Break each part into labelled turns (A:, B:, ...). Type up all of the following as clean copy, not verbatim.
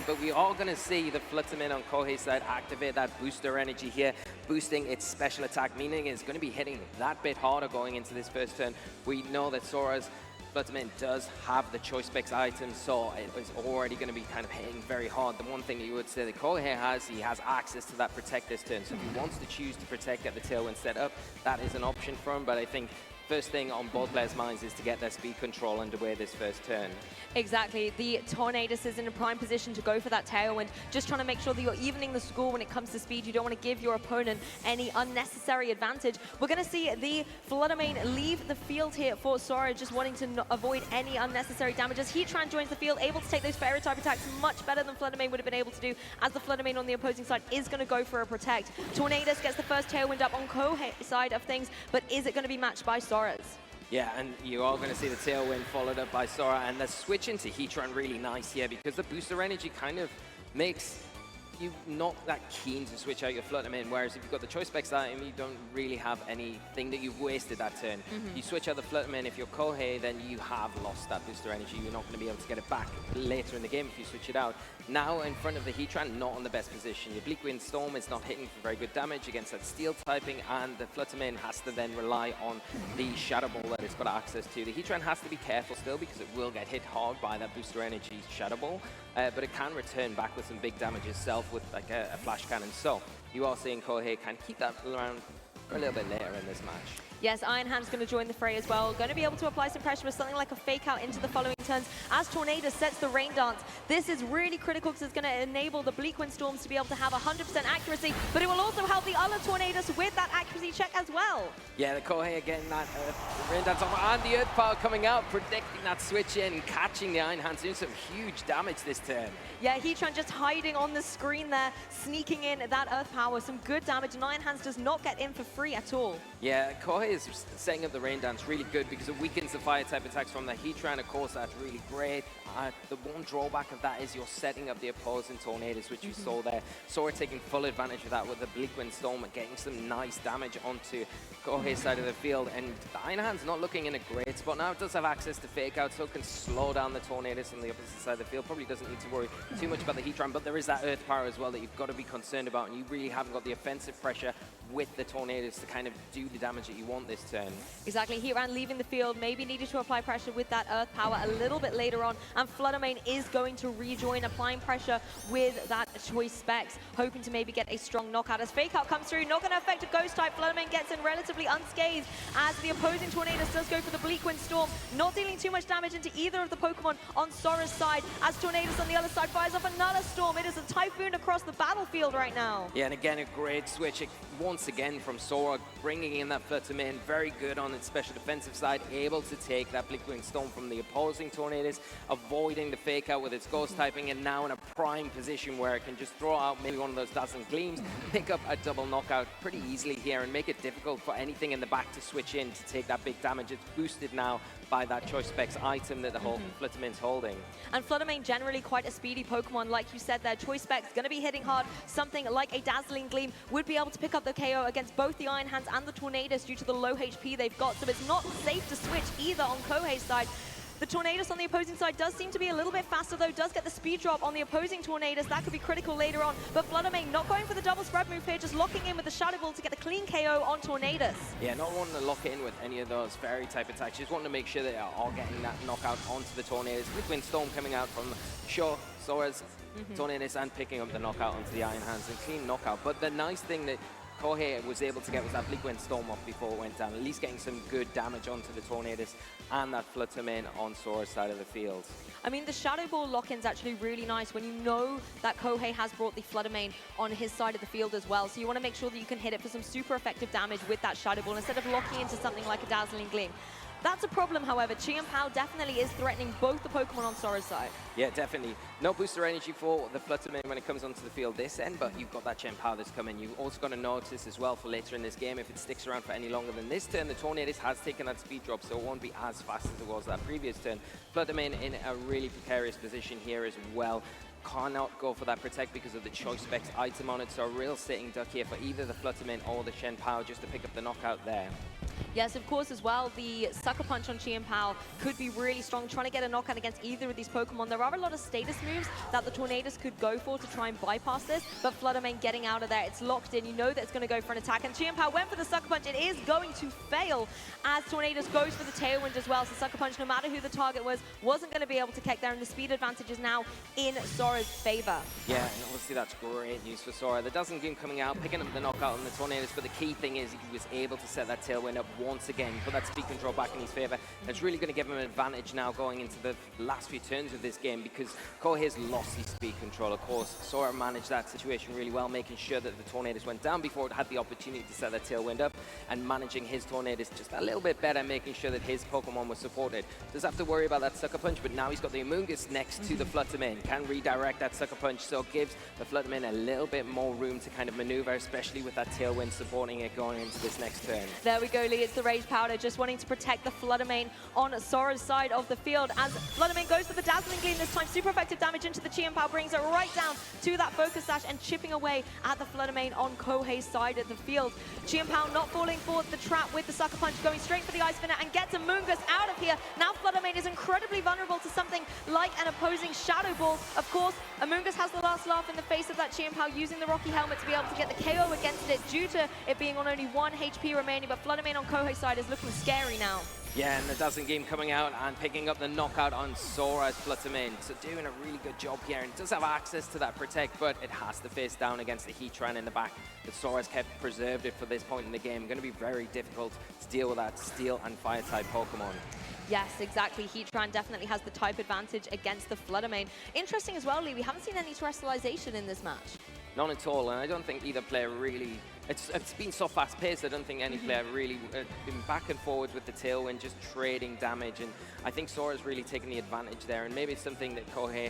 A: but we are going to see the Flutterman on Kohei's side activate that booster energy here, boosting its special attack, meaning it's going to be hitting that bit harder going into this first turn. We know that Sora's Flutterman does have the Choice Specs item, so it's already going to be kind of hitting very hard. The one thing that you would say that Kohei has, he has access to that Protect this turn, so if he wants to choose to Protect at the Tailwind setup, that is an option for him, but I think first thing on both players' minds is to get their speed control underway this first turn.
B: Exactly. The Tornadus is in a prime position to go for that Tailwind, just trying to make sure that you're evening the score when it comes to speed. You don't want to give your opponent any unnecessary advantage. We're going to see the Fluttermane leave the field here for Sora, just wanting to avoid any unnecessary damage. As Heatran joins the field, able to take those Fairy type attacks much better than Fluttermane would have been able to do, as the Fluttermane on the opposing side is going to go for a Protect. Tornadus gets the first Tailwind up on Kohei's side of things, but is it going to be matched by Sora's?
A: Yeah, and you are going to see the Tailwind followed up by Sora, and the switch into Heatran really nice here because the booster energy kind of makes you not that keen to switch out your Fluttermane, whereas if you've got the Choice Specs item, you don't really have anything that you've wasted that turn. You switch out the Fluttermane, if you're Kohei, then you have lost that booster energy. You're not going to be able to get it back later in the game if you switch it out. Now in front of the Heatran, not on the best position. Your Bleak Wind Storm is not hitting for very good damage against that Steel typing, and the Fluttermane has to then rely on the Shadow Ball that it's got access to. The Heatran has to be careful still because it will get hit hard by that booster energy Shadow Ball, but it can return back with some big damage itself with like a flash cannon. So you are seeing Kohei kind of keep that around for a little bit later in this match.
B: Yes, Iron Hand's going to join the fray as well. Going to be able to apply some pressure with something like a fake out into the following turns as Tornadus sets the Rain Dance. This is really critical because it's going to enable the Bleak Wind Storms to be able to have 100% accuracy, but it will also help the other Tornadus with that accuracy check as well. Yeah,
A: the Kohei getting that Rain Dance on, and the Earth Power coming out, predicting that switch in, catching the Iron Hands, doing some huge damage this turn.
B: Yeah, Heatran just hiding on the screen there, sneaking in that Earth Power, some good damage, and Iron Hands does not get in for free at all.
A: Yeah, Kohei is setting up the Rain Dance really good because it weakens the fire type attacks from the Heatran. Of course, that's really great. The one drawback of that is you're setting up the opposing Tornadus, which you saw there. Sora taking full advantage of that with the Bleak Wind Storm and getting some nice damage onto Kohei's side of the field. And the Iron Hand's not looking in a great spot now. It does have access to Fake Out, so it can slow down the Tornadus on the opposite side of the field. Probably doesn't need to worry too much about the Heatran, but there is that Earth Power as well that you've got to be concerned about, and you really haven't got the offensive pressure with the Tornadus to kind of do the damage that you want this turn.
B: Exactly, Heatran leaving the field, maybe needed to apply pressure with that Earth Power a little bit later on, and Fluttermane is going to rejoin, applying pressure with that Choice Specs, hoping to maybe get a strong knockout. As Fake Out comes through, not going to affect a Ghost type. Fluttermane gets in relatively unscathed as the opposing Tornadus does go for the Bleak Wind Storm, not dealing too much damage into either of the Pokemon on Sora's side, as Tornadus on the other side fires off another Storm. It is a Typhoon across the battlefield right now.
A: Yeah, and again, a great switch once again from Sora, bringing in that Fluttermane, very good on its special defensive side, able to take that Bleak Wind Storm from the opposing Tornadus, avoiding the Fake Out with its Ghost typing, and now in a prime position where it can just throw out maybe one of those Dazzling Gleams, pick up a double knockout pretty easily here and make it difficult for anything in the back to switch in to take that big damage. It's boosted now by that Choice Specs item that the whole Fluttermane's holding.
B: And Fluttermane generally quite a speedy Pokemon, like you said there. Choice Specs going to be hitting hard. Something like a Dazzling Gleam would be able to pick up the KO against both the Iron Hands and the Tornadus due to the low HP they've got, so it's not safe to switch either on Kohei's side. The Tornadus on the opposing side does seem to be a little bit faster though, does get the speed drop on the opposing Tornadus. That could be critical later on, but Fluttermane not going for the double spread move here, just locking in with the Shadow Ball to get the clean KO on Tornadus.
A: Yeah, not wanting to lock in with any of those fairy type attacks, just wanting to make sure they are getting that knockout onto the Tornadus. Bleak Wind Storm coming out from Sora's Tornadus and picking up the knockout onto the Iron Hands, and clean knockout. But the nice thing that Kohei was able to get was that Bleak Wind Storm off before it went down, at least getting some good damage onto the Tornadus and that Fluttermane on Sora's side of the field.
B: I mean, the Shadow Ball lock-in's actually really nice when you know that Kohei has brought the Fluttermane on his side of the field as well. So you want to make sure that you can hit it for some super effective damage with that Shadow Ball instead of locking into something like a Dazzling Gleam. That's a problem, however. Chi and Pao definitely is threatening both the Pokemon on Sora's side.
A: Yeah, definitely. No booster energy for the Fluttermane when it comes onto the field this end, but you've got that Chen Pao that's coming. You've also got to notice as well for later in this game, if it sticks around for any longer than this turn, the Tornadus has taken that speed drop, so it won't be as fast as it was that previous turn. Fluttermane in a really precarious position here as well. Cannot go for that Protect because of the Choice Specs item on it, so a real sitting duck here for either the Fluttermane or the Shen Pao just to pick up the knockout there.
B: Yes, of course, as well, the Sucker Punch on Chien Pao could be really strong, trying to get a knockout against either of these Pokemon. There are a lot of status moves that the Tornadus could go for to try and bypass this, but Flutter Mane getting out of there, it's locked in. You know that it's going to go for an attack, and Chien Pao went for the Sucker Punch. It is going to fail as Tornadus goes for the Tailwind as well. So Sucker Punch, no matter who the target was, wasn't going to be able to kick there, and the speed advantage is now in Sora's favor.
A: Yeah, and obviously that's great news for Sora. The Dazzling Gleam coming out, picking up the knockout on the Tornadus, but the key thing is he was able to set that Tailwind up once again, put that speed control back in his favor. That's really going to give him an advantage now going into the last few turns of this game, because Kohei's lost his speed control. Of course, Sora managed that situation really well, making sure that the Tornadus went down before it had the opportunity to set that Tailwind up, and managing his Tornadus just a little bit better, making sure that his Pokemon was supported. Does have to worry about that Sucker Punch, but now he's got the Amoonguss next to the Flutter Mane. Can redirect that Sucker Punch, so it gives the Flutter Mane a little bit more room to kind of maneuver, especially with that Tailwind supporting it going into this next turn.
B: There we go, Lee. It's the Rage Powder, just wanting to protect the Flutter Mane on Sora's side of the field. As Flutter Mane goes for the Dazzling Gleam this time, super effective damage into the Chien Pao, brings it right down to that Focus Sash and chipping away at the Flutter Mane on Kohei's side of the field. Chien Pao not falling for the trap with the Sucker Punch, going straight for the Ice Spinner and gets Amoonguss out of here. Now Flutter Mane is incredibly vulnerable to something like an opposing Shadow Ball. Of course, Amoonguss has the last laugh in the face of that Chien Pao, using the Rocky Helmet to be able to get the KO against it due to it being on only 1 HP remaining, but Flutter Mane on Kohei's side is looking scary now.
A: Yeah, and the Dazzling Gleam coming out and picking up the knockout on Sora's Flutter Mane. So doing a really good job here, and it does have access to that Protect, but it has to face down against the Heatran in the back. But Sora's kept preserved it for this point in the game. Going to be very difficult to deal with that Steel and Fire-type Pokemon.
B: Yes, exactly. Heatran definitely has the type advantage against the Flutter Mane. Interesting as well, Lee, we haven't seen any Terrestrialization in this match.
A: None at all, and I don't think either player really... It's been so fast-paced, I don't think any player really been back and forwards with the Tailwind, just trading damage, and I think Sora's really taken the advantage there, and maybe it's something that Kohei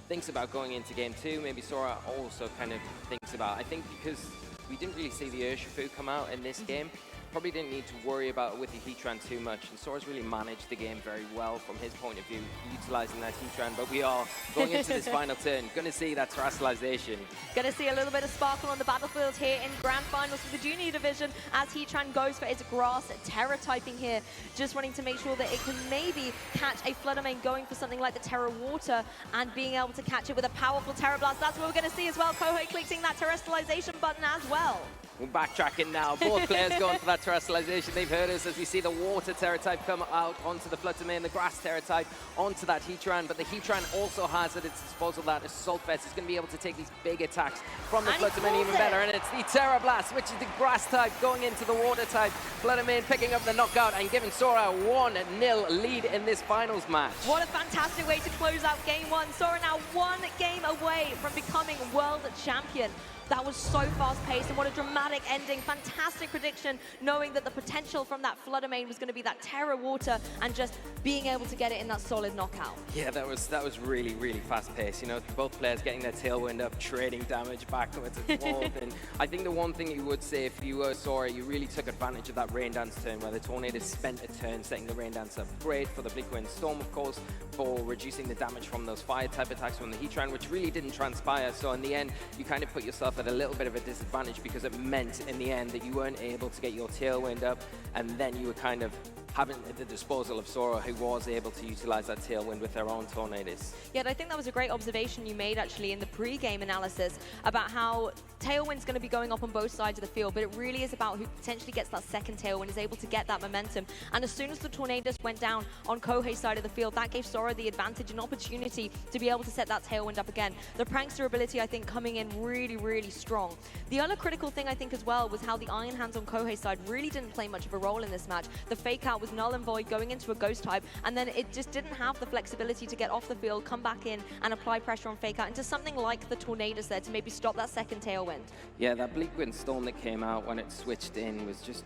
A: thinks about going into Game 2, maybe Sora also kind of thinks about. I think because we didn't really see the Urshifu come out in this game, probably didn't need to worry about it with the Heatran too much, and Sora's really managed the game very well from his point of view, utilizing that Heatran, but we are going into this final turn, going to see that Terrestrialization.
B: Going to see a little bit of sparkle on the battlefield here in Grand Finals for the Junior Division as Heatran goes for its Grass Terra typing here, just wanting to make sure that it can maybe catch a Flutter Mane going for something like the Terra Water and being able to catch it with a powerful Terra Blast. That's what we're going to see as well. Kohei clicking that Terrestrialization button as well.
A: We're backtracking now. Both players going for that Terrestrialization. They've heard us as we see the Water Terra type come out onto the Flutter Mane, the Grass Terra type onto that Heatran. But the Heatran also has at its disposal that Assault Vest. It's going to be able to take these big attacks from the Flutter Mane even better. And it's the Terra Blast, which is the Grass type going into the Water type. Flutter Mane picking up the knockout and giving Sora a 1-0 lead in this finals match.
B: What a fantastic way to close out Game 1. Sora now 1 game away from becoming World Champion. That was so fast-paced, and what a dramatic ending. Fantastic prediction, knowing that the potential from that Flutter Mane was going to be that Terra Water and just being able to get it in that solid knockout.
A: Yeah, that was really, really fast-paced. You know, both players getting their Tailwind up, trading damage backwards and forth. And I think the one thing you would say if you were Sora, you really took advantage of that Rain Dance turn where the Tornadus spent a turn setting the Rain Dance up. Great for the Bleak Wind Storm, of course, for reducing the damage from those Fire-type attacks from the Heatran, which really didn't transpire. So in the end, you kind of put yourself at a little bit of a disadvantage because it meant in the end that you weren't able to get your Tailwind up, and then you were kind of having at the disposal of Sora, who was able to utilize that Tailwind with their own Tornadus.
B: Yeah, I think that was a great observation you made actually in the pre-game analysis about how Tailwind's going to be going up on both sides of the field, but it really is about who potentially gets that second Tailwind, is able to get that momentum. And as soon as the Tornadus went down on Kohei's side of the field, that gave Sora the advantage and opportunity to be able to set that Tailwind up again. The Prankster ability, I think, coming in really, really strong. The other critical thing, I think, as well, was how the Iron Hands on Kohei's side really didn't play much of a role in this match. The Fake Out was null and void going into a Ghost type, and then it just didn't have the flexibility to get off the field, come back in, and apply pressure on Fake Out into something like the Tornadus there to maybe stop that second Tailwind.
A: Yeah, that Bleak Wind Storm that came out when it switched in was just...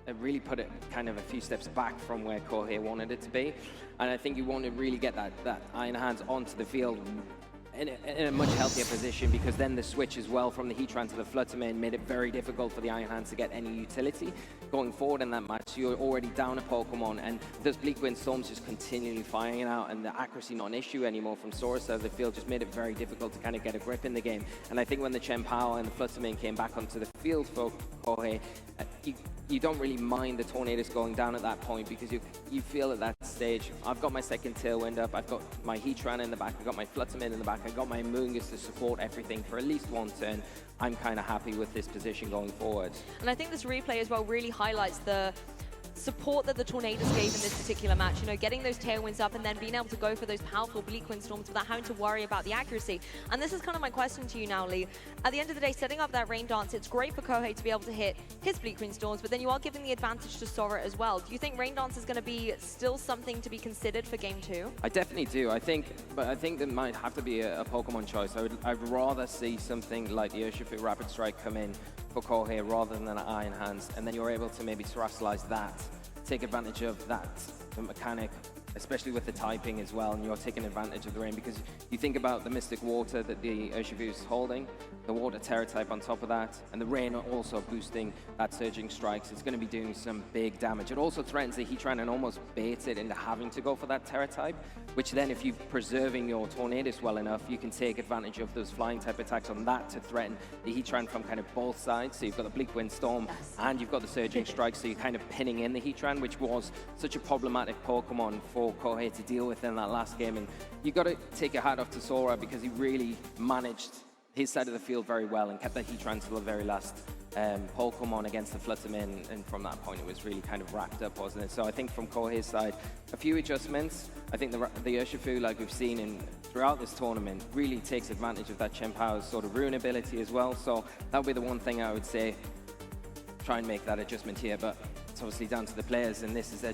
A: it really put it kind of a few steps back from where Kohei wanted it to be. And I think you want to really get that Iron Hands onto the field in a much healthier position, because then the switch as well from the Heatran to the Flutter Mane made it very difficult for the Iron Hands to get any utility going forward in that match. You're already down a Pokemon, and those Bleak Wind Storms just continually firing out, and the accuracy not an issue anymore from Sora's side of the field just made it very difficult to kind of get a grip in the game. And I think when the Chien Pao and the Flutter Mane came back onto the field for Kohei, you you don't really mind the Tornadus going down at that point because you feel at that stage, I've got my second Tailwind up, I've got my Heatran in the back, I've got my Fluttermane in the back, I've got my Moongus to support everything for at least one turn. I'm kind of happy with this position going forward.
B: And I think this replay as well really highlights the support that the Tornadus gave in this particular match, you know, getting those Tailwinds up and then being able to go for those powerful Bleak Wind Storms without having to worry about the accuracy. And this is kind of my question to you now, Lee. At the end of the day, setting up that Rain Dance, it's great for Kohei to be able to hit his Bleak Wind Storms, but then you are giving the advantage to Sora as well. Do you think Rain Dance is going to be still something to be considered for Game 2?
A: I definitely do. I think there might have to be a Pokemon choice. I'd rather see something like the Urshifu Rapid Strike come in for Kohei rather than an Iron Hands, and then you're able to maybe terastallize that, take advantage of that mechanic, especially with the typing as well, and you're taking advantage of the rain because you think about the Mystic Water that the Urshifu is holding, the Water Terra type on top of that, and the rain also boosting that Surging Strikes. It's going to be doing some big damage. It also threatens the Heatran and almost baits it into having to go for that Terra type, which then if you're preserving your Tornadus well enough, you can take advantage of those flying type attacks on that to threaten the Heatran from kind of both sides. So you've got the Bleak Wind Storm and you've got the Surging Strike, so you're kind of pinning in the Heatran, which was such a problematic Pokemon for Kohei to deal with in that last game. And you got to take your hat off to Sora because he really managed his side of the field very well and kept that Heatran to the very last Pokemon against the Fluttermane, and from that point it was really kind of wrapped up, wasn't it? So I think from Kohei's side, a few adjustments. I think the Urshifu, like we've seen throughout this tournament, really takes advantage of that Chien-Pao's sort of ruin ability as well. So that would be the one thing I would say, try and make that adjustment here, but it's obviously down to the players, and this is their